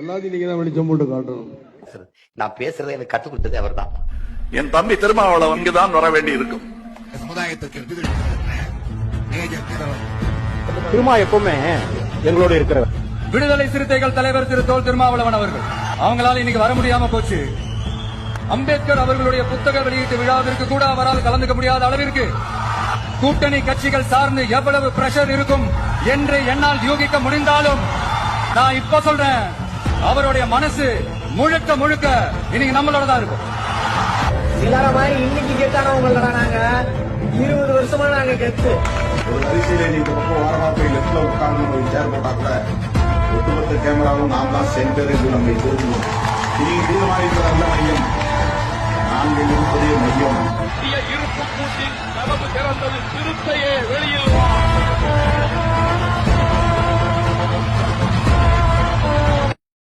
எல்லாத்தையும் நீங்க தான் வெளிச்சம் போட்டு காட்டணும். நான் பேசுறதை எனக்கு கற்றுக் கொடுத்தது அவர் தான். என் தம்பி திருமாவளவன் இங்குதான் வர வேண்டி இருக்கும். சமுதாயத்திற்கு திருமா எப்பவுமே எங்களோட இருக்கிறவர். விடுதலை சிறுத்தைகள் தலைவர் திரு தோல் திருமாவளவன் அவர்கள் அவங்களால இன்னைக்கு வர முடியாம போச்சு. அம்பேத்கர் அவர்களுடைய புத்தக வெளியீட்டு விழாவிற்கு கூட அவரால் கலந்துக்க முடியாத அளவிற்கு கூட்டணி கட்சிகள் சார்ந்து எவ்வளவு பிரஷர் இருக்கும் என்று என்னால் யூகிக்க முடிந்தாலும் நான் இப்ப சொல்றேன், அவருடைய மனசு முழுக்க முழுக்க இன்னைக்கு நம்மளோட தான் இருக்கும். இன்னைக்கு கெட்டானவங்கள நாங்க 20 வருஷமா நாங்க கெட்டு ஒரு வரிசையில நீங்க பக்கம் ஓரமா போய் லெப்ட்ல உட்கார்ந்து போய் சேர் போட்டா கூட ஒட்டுமொத்த கேமராவும் நாம் தான் சென்டர் என்று நம்மை தெரிஞ்சுக்கணும். நீங்க தீர்மானிப்பதல்ல மையம், நாங்கள் இருப்பதே மையம். இருப்பு கூட்டில் நமது திறந்தது சிறுத்தையே வெளியில்